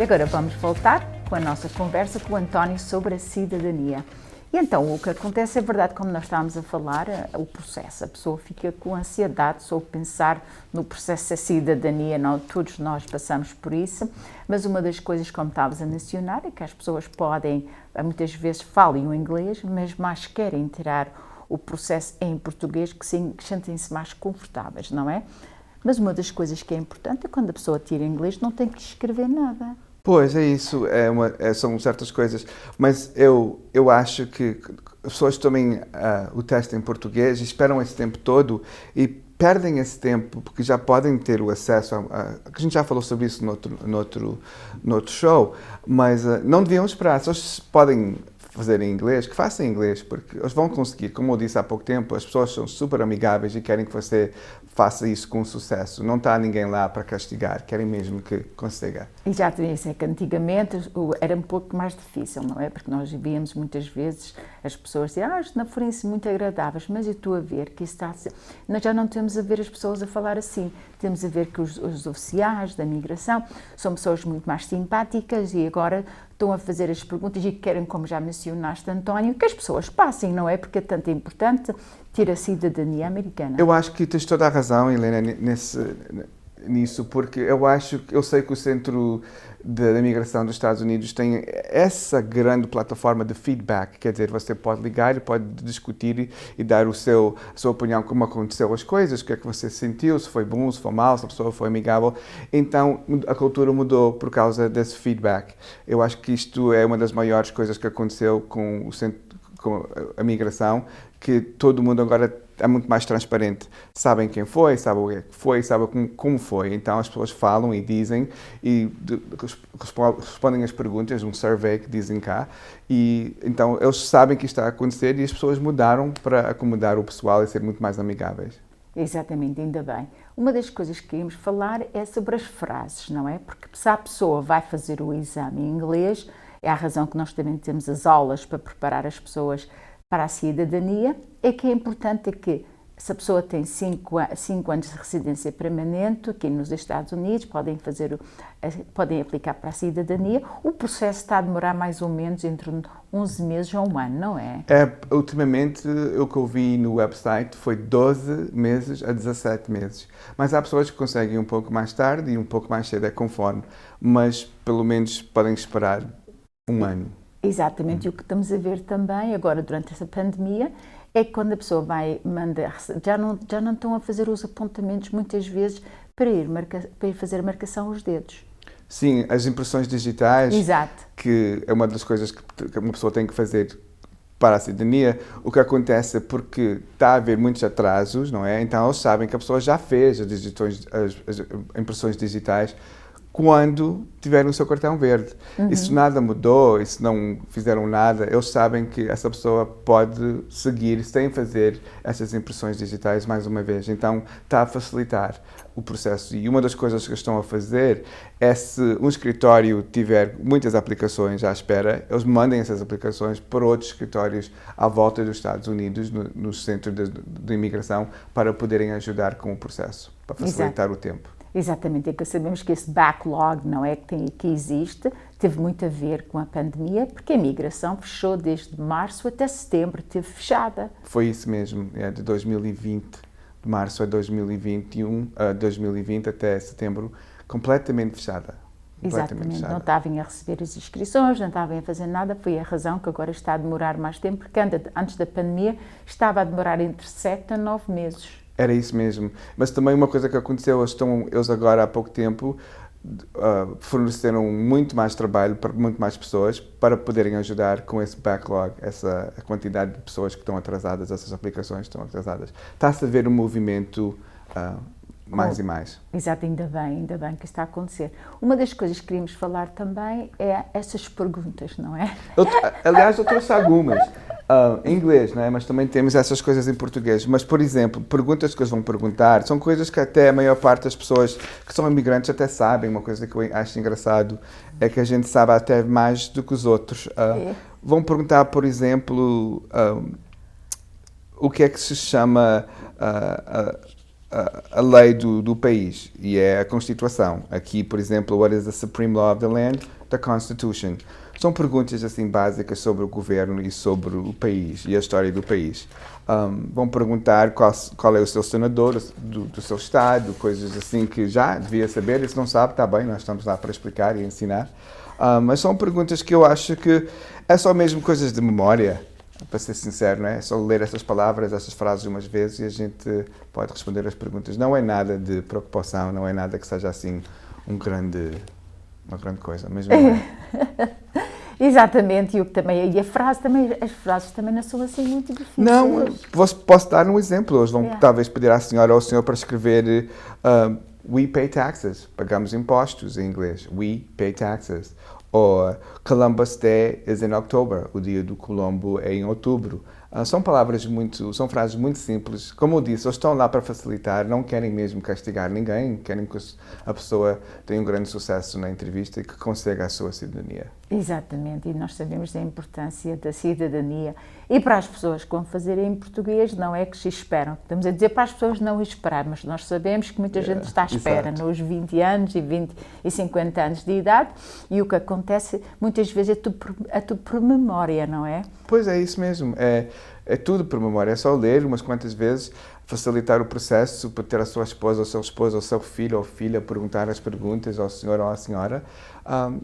agora vamos voltar com a nossa conversa com o António sobre a cidadania. E então, o que acontece é verdade, como nós estávamos a falar, o processo. A pessoa fica com ansiedade sobre pensar no processo da cidadania. Não, todos nós passamos por isso, mas uma das coisas, como estavas a mencionar, é que as pessoas podem, muitas vezes falam o inglês, mas mais querem tirar o processo em português, que sentem-se mais confortáveis, não é? Mas uma das coisas que é importante é quando a pessoa tira inglês, não tem que escrever nada. Pois, é isso, são certas coisas, mas eu acho que as pessoas tomem o teste em português e esperam esse tempo todo e perdem esse tempo porque já podem ter o acesso a gente já falou sobre isso no outro show, mas não deviam esperar, se eles podem fazer em inglês, que façam em inglês, porque eles vão conseguir, como eu disse há pouco tempo, as pessoas são super amigáveis e querem que você faça isso com sucesso. Não está ninguém lá para castigar, querem mesmo que consiga. E já te disse, é que antigamente era um pouco mais difícil, não é? Porque nós víamos muitas vezes as pessoas dizer, isto não foram muito agradáveis, mas eu estou a ver que isso está a ser... Nós já não temos a ver as pessoas a falar assim, temos a ver que os oficiais da migração são pessoas muito mais simpáticas e agora estão a fazer as perguntas e querem, como já mencionaste, António, que as pessoas passem, não é? Porque é tanto importante ter a cidadania americana. Eu acho que tens toda a razão, Helena, nisso, porque eu sei que o Centro da Imigração dos Estados Unidos tem essa grande plataforma de feedback, quer dizer, você pode ligar e pode discutir e dar a sua opinião como aconteceu as coisas, o que é que você sentiu, se foi bom, se foi mal, se a pessoa foi amigável. Então, a cultura mudou por causa desse feedback. Eu acho que isto é uma das maiores coisas que aconteceu com a migração, que todo mundo agora é muito mais transparente. Sabem quem foi, sabem o que foi, sabem como foi. Então as pessoas falam e dizem e respondem as perguntas, um survey que dizem cá. E então eles sabem que isto está a acontecer e as pessoas mudaram para acomodar o pessoal e ser muito mais amigáveis. Exatamente, ainda bem. Uma das coisas que queríamos falar é sobre as frases, não é? Porque se a pessoa vai fazer o exame em inglês, é a razão que nós também temos as aulas para preparar as pessoas para a cidadania, é que é importante que se a pessoa tem 5 anos de residência permanente aqui nos Estados Unidos, podem aplicar para a cidadania, o processo está a demorar mais ou menos entre 11 meses a 1 ano, não é? Ultimamente, o que eu vi no website foi 12 meses a 17 meses. Mas há pessoas que conseguem um pouco mais tarde e um pouco mais cedo, é conforme. Mas, pelo menos, podem esperar 1 ano. Exatamente, e o que estamos a ver também agora durante esta pandemia é que quando a pessoa vai mandar, já não estão a fazer os apontamentos muitas vezes para ir fazer a marcação aos dedos. Sim, as impressões digitais, exato, que é uma das coisas que uma pessoa tem que fazer para a cidadania. O que acontece é porque está a haver muitos atrasos, não é? Então eles sabem que a pessoa já fez as impressões digitais quando tiveram o seu cartão verde. E se nada mudou, e se não fizeram nada, eles sabem que essa pessoa pode seguir sem fazer essas impressões digitais mais uma vez. Então, está a facilitar o processo. E uma das coisas que estão a fazer é, se um escritório tiver muitas aplicações à espera, eles mandem essas aplicações para outros escritórios à volta dos Estados Unidos, no centro de imigração, para poderem ajudar com o processo, para facilitar o tempo. Exatamente, é que sabemos que esse backlog, não é, que existe, teve muito a ver com a pandemia, porque a imigração fechou desde março até setembro, esteve fechada. Foi isso mesmo, de 2020, de março a 2021, 2020 até setembro, completamente fechada. Exatamente, não estavam a receber as inscrições, não estavam a fazer nada, foi a razão que agora está a demorar mais tempo, porque antes da pandemia estava a demorar entre 7 a 9 meses. Era isso mesmo. Mas também uma coisa que aconteceu, eles agora há pouco tempo forneceram muito mais trabalho para muito mais pessoas para poderem ajudar com esse backlog, a quantidade de pessoas que estão atrasadas, essas aplicações estão atrasadas. Está-se a ver um movimento mais e mais. Exato, ainda bem que está a acontecer. Uma das coisas que queríamos falar também é essas perguntas, não é? Aliás, eu trouxe algumas. Em inglês, não é? Mas também temos essas coisas em português. Mas, por exemplo, perguntas que eles vão perguntar são coisas que até a maior parte das pessoas que são imigrantes até sabem. Uma coisa que eu acho engraçado é que a gente sabe até mais do que os outros. Vão perguntar, por exemplo, o que é que se chama a lei do país e é a Constituição. Aqui, por exemplo, what is the supreme law of the land? The Constitution. São perguntas assim básicas sobre o governo e sobre o país e a história do país. Vão perguntar qual é o seu senador do seu estado, coisas assim que já devia saber, e se não sabe, está bem, nós estamos lá para explicar e ensinar. Mas são perguntas que eu acho que é só mesmo coisas de memória, para ser sincero, não é? É só ler essas palavras, essas frases umas vezes e a gente pode responder as perguntas. Não é nada de preocupação, não é nada que seja assim uma grande coisa, mesmo não é. Exatamente, e as frases também não são assim muito difíceis. Não, posso dar um exemplo. Eles vão talvez pedir à senhora ou ao senhor para escrever we pay taxes, pagamos impostos em inglês, we pay taxes. Ou Columbus Day is in October, o dia do Colombo é em outubro. São são frases muito simples. Como eu disse, eles estão lá para facilitar, não querem mesmo castigar ninguém, querem que a pessoa tenha um grande sucesso na entrevista e que consiga a sua cidadania. Exatamente, e nós sabemos da importância da cidadania e para as pessoas que vão fazer em português não é que se esperam. Estamos a dizer para as pessoas não esperar, mas nós sabemos que muita gente está à espera nos 20 anos e 50 anos de idade e o que acontece muitas vezes é tudo por memória, não é? Pois é, isso mesmo. É tudo por memória. É só ler umas quantas vezes, facilitar o processo para ter a sua esposa, ou seu esposo, ou seu filho ou filha perguntar as perguntas ao senhor ou à senhora.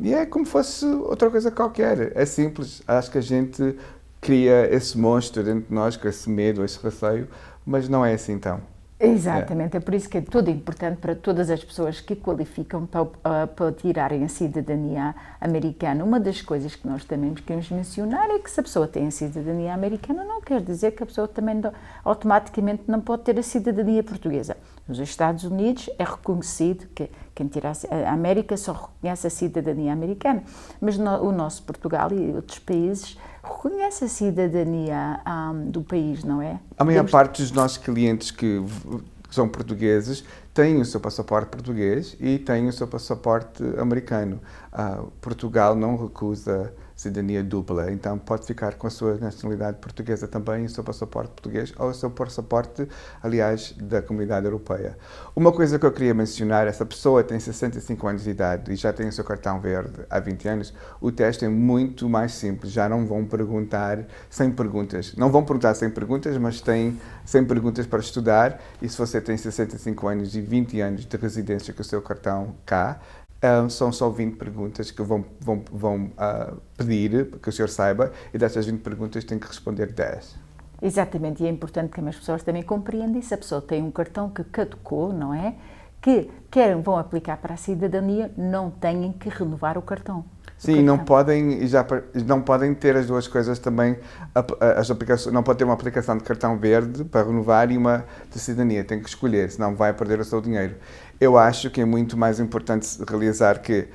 E é como fosse outra coisa qualquer. É simples. Acho que a gente cria esse monstro dentro de nós, com esse medo, esse receio, mas não é assim tão. Exatamente, é por isso que é tudo importante para todas as pessoas que qualificam para tirarem a cidadania americana. Uma das coisas que nós também queremos mencionar é que se a pessoa tem a cidadania americana não quer dizer que a pessoa também automaticamente não pode ter a cidadania portuguesa. Nos Estados Unidos é reconhecido que quem tira a América só reconhece a cidadania americana, mas o nosso Portugal e outros países reconhece a cidadania do país, não é? A maior parte dos nossos clientes que são portugueses têm o seu passaporte português e têm o seu passaporte americano. Portugal não recusa cidadania dupla, então pode ficar com a sua nacionalidade portuguesa também, o seu passaporte português ou o seu passaporte, aliás, da Comunidade Europeia. Uma coisa que eu queria mencionar, essa pessoa tem 65 anos de idade e já tem o seu cartão verde há 20 anos, o teste é muito mais simples, já não vão perguntar 100 perguntas. Não vão perguntar 100 perguntas, mas têm 100 perguntas para estudar e se você tem 65 anos e 20 anos de residência com o seu cartão cá, são só 20 perguntas que vão pedir que o senhor saiba e dessas 20 perguntas tem que responder 10. Exatamente, e é importante que as pessoas também compreendam se a pessoa tem um cartão que caducou, não é? Que vão aplicar para a cidadania, não têm que renovar o cartão. Sim, não podem ter as duas coisas também, não pode ter uma aplicação de cartão verde para renovar e uma de cidadania, tem que escolher, senão vai perder o seu dinheiro. Eu acho que é muito mais importante realizar que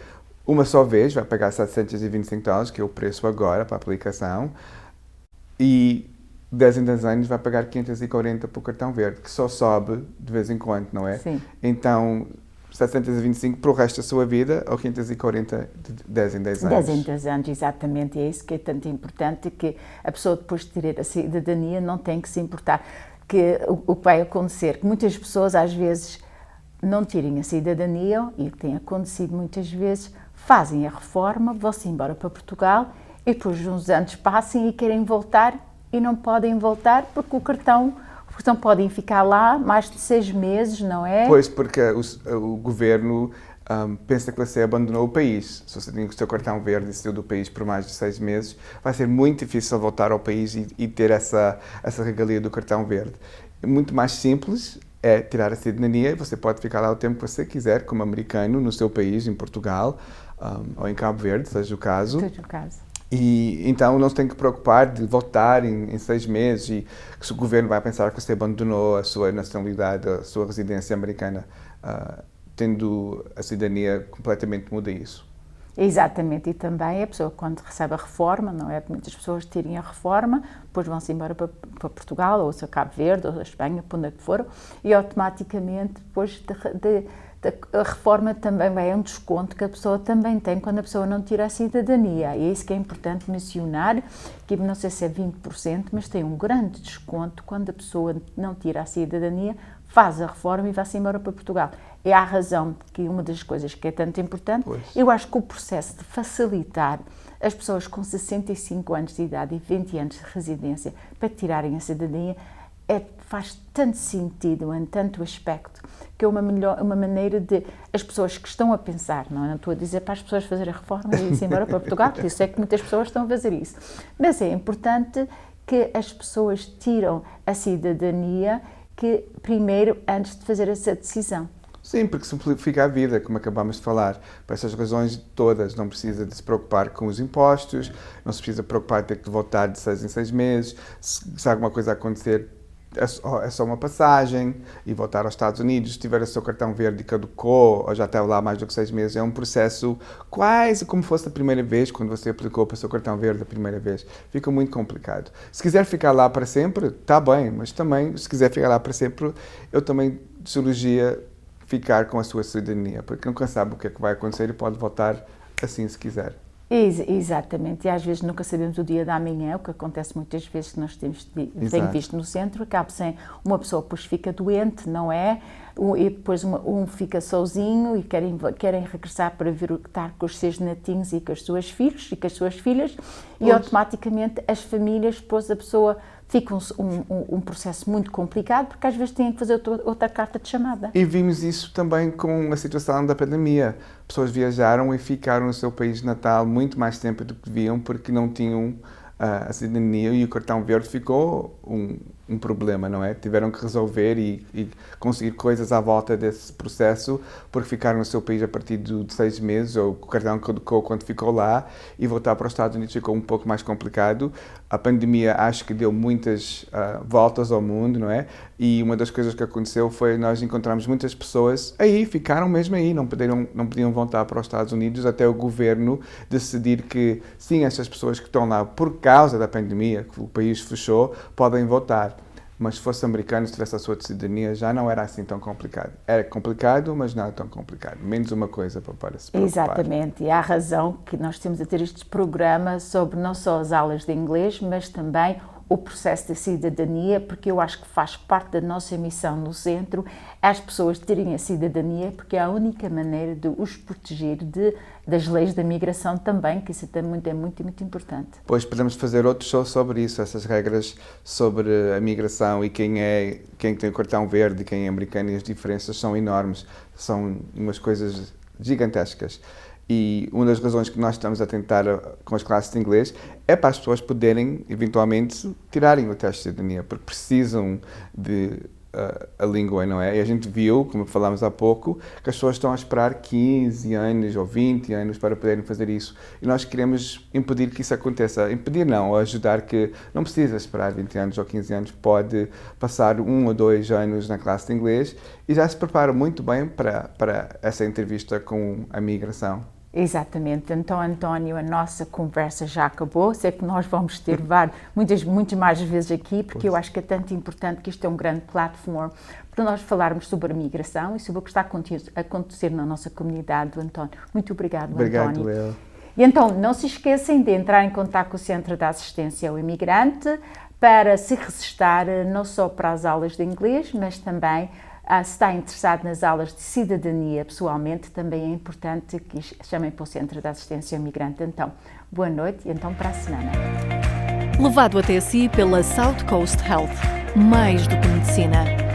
uma só vez vai pagar $725, que é o preço agora para a aplicação, e 10 em 10 anos vai pagar 540 para o cartão verde, que só sobe de vez em quando, não é? Sim. Então, 725 para o resto da sua vida ou 540 de 10 em 10 anos? 10 em 10 anos, exatamente. É isso que é tanto importante, que a pessoa depois de ter a cidadania não tem que se importar. Que o que vai acontecer, que muitas pessoas às vezes não tirem a cidadania, e o que tem acontecido muitas vezes, fazem a reforma, vão-se embora para Portugal e depois de uns anos passam e querem voltar e não podem voltar porque o cartão... Então podem ficar lá mais de 6 meses, não é? Pois, porque o governo pensa que você abandonou o país. Se você tem o seu cartão verde e saiu do país por mais de 6 meses, vai ser muito difícil voltar ao país e ter essa regalia do cartão verde. É muito mais simples é tirar a cidadania. Você pode ficar lá o tempo que você quiser, como americano, no seu país, em Portugal ou em Cabo Verde, seja o caso. Seja o caso. E então não se tem que preocupar de voltar em 6 meses e que o governo vai pensar que você abandonou a sua nacionalidade, a sua residência americana, tendo a cidadania completamente muda isso. Exatamente, e também a pessoa quando recebe a reforma, não é? Muitas pessoas tirem a reforma, depois vão-se embora para Portugal, ou a Cabo Verde, ou a Espanha, para onde é que foram, e automaticamente depois a reforma também vai a um desconto que a pessoa também tem quando a pessoa não tira a cidadania. E é isso que é importante mencionar, que não sei se é 20%, mas tem um grande desconto quando a pessoa não tira a cidadania, faz a reforma e vai-se embora para Portugal. É a razão que uma das coisas que é tanto importante, eu acho que o processo de facilitar as pessoas com 65 anos de idade e 20 anos de residência para tirarem a cidadania faz tanto sentido em tanto aspecto, que é uma maneira de as pessoas que estão a pensar, não estou a dizer para as pessoas fazerem a reforma e irem embora para Portugal, por isso é que muitas pessoas estão a fazer isso, mas é importante que as pessoas tiram a cidadania primeiro antes de fazer essa decisão. Sim, porque simplifica a vida, como acabamos de falar. Por essas razões todas, não precisa de se preocupar com os impostos, não se precisa preocupar de ter que voltar de 6 em 6 meses, se alguma coisa acontecer, é só uma passagem e voltar aos Estados Unidos. Se tiver o seu cartão verde e caducou, ou já estava lá mais do que 6 meses, é um processo quase como fosse a primeira vez, quando você aplicou para o seu cartão verde a primeira vez. Fica muito complicado. Se quiser ficar lá para sempre, está bem, mas também, se quiser ficar lá para sempre, eu também cirurgia ficar com a sua cidadania, porque nunca sabe o que é que vai acontecer e pode voltar assim se quiser. Exatamente, e às vezes nunca sabemos o dia da manhã, o que acontece muitas vezes que nós tenho visto no centro, acaba sem uma pessoa depois fica doente, não é? E depois um fica sozinho e querem regressar para estar com os seus netinhos e com os seus filhos e com as suas filhas, e automaticamente as famílias, depois a pessoa fica um processo muito complicado, porque às vezes têm que fazer outra carta de chamada. E vimos isso também com a situação da pandemia. Pessoas viajaram e ficaram no seu país natal muito mais tempo do que deviam, porque não tinham a cidadania, e o cartão verde ficou um problema, não é? Tiveram que resolver e conseguir coisas à volta desse processo, porque ficaram no seu país a partir de 6 meses, ou o cartão caducou quando ficou lá, e voltar para os Estados Unidos ficou um pouco mais complicado. A pandemia acho que deu muitas voltas ao mundo, não é? E uma das coisas que aconteceu foi nós encontramos muitas pessoas ficaram mesmo aí, não podiam voltar para os Estados Unidos até o governo decidir que sim, essas pessoas que estão lá por causa da pandemia, que o país fechou, podem voltar. Mas se fosse americano, se tivesse a sua cidadania, já não era assim tão complicado. Era complicado, mas não era tão complicado. Menos uma coisa para se preocupar. Exatamente, e há razão que nós temos a ter este programa sobre não só as aulas de inglês, mas também o processo da cidadania, porque eu acho que faz parte da nossa missão no centro as pessoas terem a cidadania, porque é a única maneira de os proteger das leis da migração também, que isso também é muito, muito importante. Pois podemos fazer outro show sobre isso, essas regras sobre a migração e quem tem o cartão verde e quem é americano, e as diferenças são enormes, são umas coisas gigantescas. E uma das razões que nós estamos a tentar com as classes de inglês é para as pessoas poderem, eventualmente, tirarem o teste de cidadania, porque precisam de a língua, não é? E a gente viu, como falámos há pouco, que as pessoas estão a esperar 15 anos ou 20 anos para poderem fazer isso. E nós queremos impedir que isso aconteça. Impedir não, ajudar que não precisa esperar 20 anos ou 15 anos, pode passar 1 ou 2 anos na classe de inglês e já se prepara muito bem para essa entrevista com a migração. Exatamente. Então, António, a nossa conversa já acabou. Sei que nós vamos ter muitas mais vezes aqui, porque eu acho que é tanto importante que isto é um grande plataforma para nós falarmos sobre a migração e sobre o que está a acontecer na nossa comunidade, António. Muito obrigado, Obrigado, António. Leo. E então, não se esqueçam de entrar em contato com o Centro de Assistência ao Imigrante para se registrar não só para as aulas de inglês, mas também se está interessado nas aulas de cidadania pessoalmente, também é importante que chamem para o Centro de Assistência ao Imigrante. Então, boa noite e então para a semana. Levado até si pela South Coast Health. Mais do que medicina.